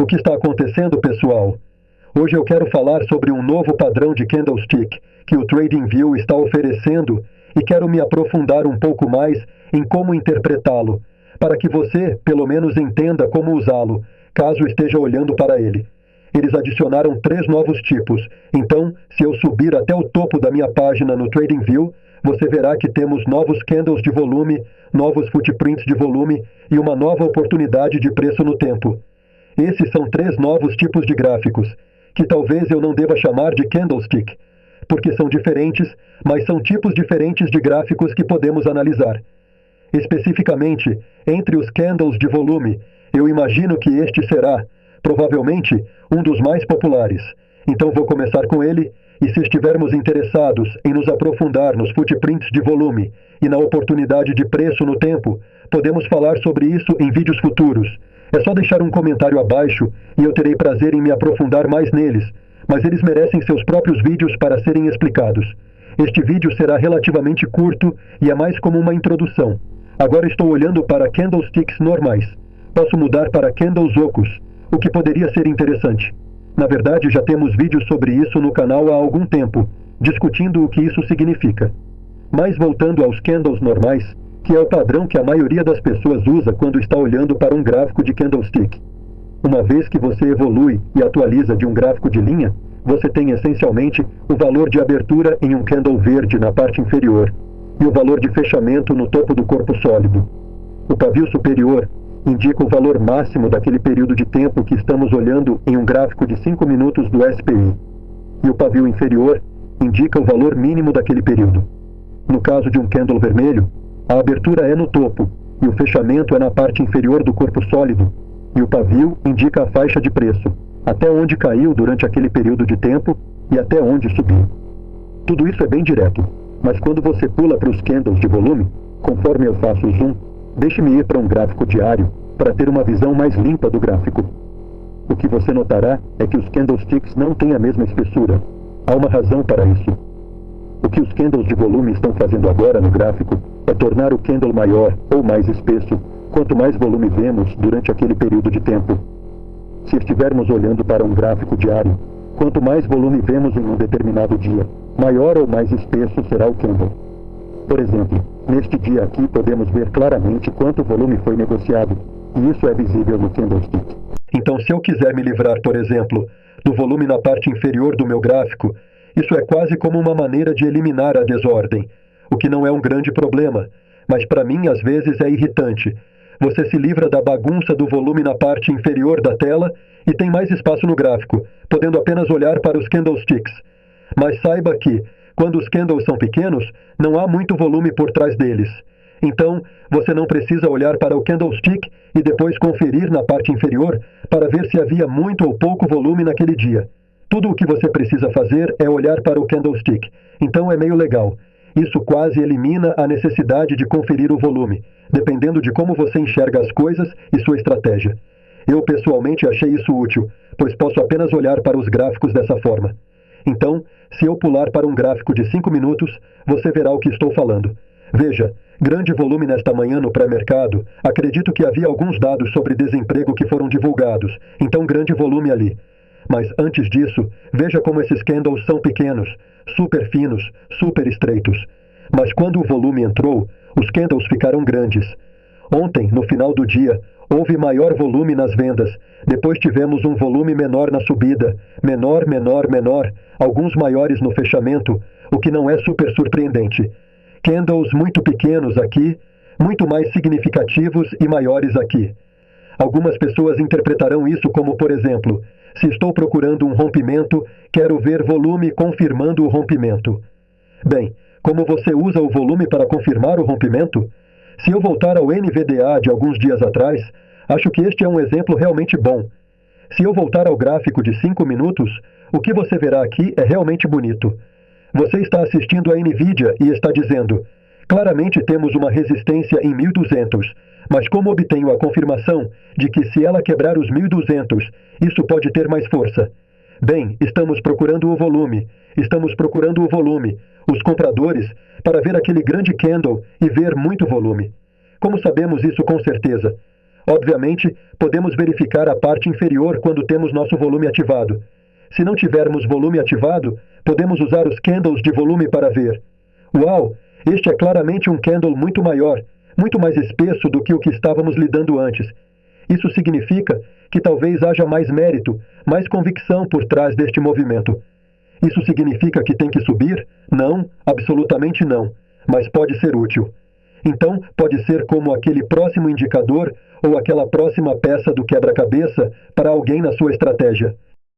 O que está acontecendo, pessoal? Hoje eu quero falar sobre um novo padrão de candlestick que o TradingView está oferecendo e quero me aprofundar um pouco mais em como interpretá-lo, para que você, pelo menos, entenda como usá-lo, caso esteja olhando para ele. Eles adicionaram 3 novos tipos, então, se eu subir até o topo da minha página no TradingView, você verá que temos novos candles de volume, novos footprints de volume e uma nova oportunidade de preço no tempo. Esses são 3 novos tipos de gráficos, que talvez eu não deva chamar de candlestick, porque são diferentes, mas são tipos diferentes de gráficos que podemos analisar. Especificamente, entre os candles de volume, eu imagino que este será, provavelmente, um dos mais populares. Então vou começar com ele, e se estivermos interessados em nos aprofundar nos footprints de volume e na oportunidade de preço no tempo, podemos falar sobre isso em vídeos futuros. É só deixar um comentário abaixo e eu terei prazer em me aprofundar mais neles, mas eles merecem seus próprios vídeos para serem explicados. Este vídeo será relativamente curto e é mais como uma introdução. Agora estou olhando para candlesticks normais. Posso mudar para candles ocos, o que poderia ser interessante. Na verdade, já temos vídeos sobre isso no canal há algum tempo, discutindo o que isso significa. Mas voltando aos candles normais, que é o padrão que a maioria das pessoas usa quando está olhando para um gráfico de candlestick. Uma vez que você evolui e atualiza de um gráfico de linha, você tem essencialmente o valor de abertura em um candle verde na parte inferior e o valor de fechamento no topo do corpo sólido. O pavio superior indica o valor máximo daquele período de tempo que estamos olhando em um gráfico de 5 minutos do SPY, e o pavio inferior indica o valor mínimo daquele período. No caso de um candle vermelho, a abertura é no topo e o fechamento é na parte inferior do corpo sólido, e o pavio indica a faixa de preço, até onde caiu durante aquele período de tempo e até onde subiu. Tudo isso é bem direto, mas quando você pula para os candles de volume, conforme eu faço o zoom, deixe-me ir para um gráfico diário para ter uma visão mais limpa do gráfico. O que você notará é que os candlesticks não têm a mesma espessura. Há uma razão para isso. O que os candles de volume estão fazendo agora no gráfico é tornar o candle maior ou mais espesso quanto mais volume vemos durante aquele período de tempo. Se estivermos olhando para um gráfico diário, quanto mais volume vemos em um determinado dia, maior ou mais espesso será o candle. Por exemplo, neste dia aqui podemos ver claramente quanto volume foi negociado, e isso é visível no candlestick. Então, se eu quiser me livrar, por exemplo, do volume na parte inferior do meu gráfico, isso é quase como uma maneira de eliminar a desordem, o que não é um grande problema, mas para mim às vezes é irritante. Você se livra da bagunça do volume na parte inferior da tela e tem mais espaço no gráfico, podendo apenas olhar para os candlesticks. Mas saiba que, quando os candles são pequenos, não há muito volume por trás deles. Então, você não precisa olhar para o candlestick e depois conferir na parte inferior para ver se havia muito ou pouco volume naquele dia. Tudo o que você precisa fazer é olhar para o candlestick. Então é meio legal. Isso quase elimina a necessidade de conferir o volume, dependendo de como você enxerga as coisas e sua estratégia. Eu pessoalmente achei isso útil, pois posso apenas olhar para os gráficos dessa forma. Então, se eu pular para um gráfico de 5 minutos, você verá o que estou falando. Veja, grande volume nesta manhã no pré-mercado. Acredito que havia alguns dados sobre desemprego que foram divulgados, então grande volume ali. Mas antes disso, veja como esses candles são pequenos, super finos, super estreitos. Mas quando o volume entrou, os candles ficaram grandes. Ontem, no final do dia, houve maior volume nas vendas. Depois tivemos um volume menor na subida, menor, alguns maiores no fechamento, o que não é super surpreendente. Candles muito pequenos aqui, muito mais significativos e maiores aqui. Algumas pessoas interpretarão isso como, por exemplo, se estou procurando um rompimento, quero ver volume confirmando o rompimento. Bem, como você usa o volume para confirmar o rompimento? Se eu voltar ao NVDA de alguns dias atrás, acho que este é um exemplo realmente bom. Se eu voltar ao gráfico de 5 minutos, o que você verá aqui é realmente bonito. Você está assistindo a NVIDIA e está dizendo, claramente temos uma resistência em 1200, mas como obtenho a confirmação de que se ela quebrar os 1200, isso pode ter mais força? Bem, estamos procurando o volume, os compradores, para ver aquele grande candle e ver muito volume. Como sabemos isso com certeza? Obviamente, podemos verificar a parte inferior quando temos nosso volume ativado. Se não tivermos volume ativado, podemos usar os candles de volume para ver. Uau! Este é claramente um candle muito maior, muito mais espesso do que o que estávamos lidando antes. Isso significa que talvez haja mais mérito, mais convicção por trás deste movimento. Isso significa que tem que subir? Não, absolutamente não, mas pode ser útil. Então, pode ser como aquele próximo indicador ou aquela próxima peça do quebra-cabeça para alguém na sua estratégia.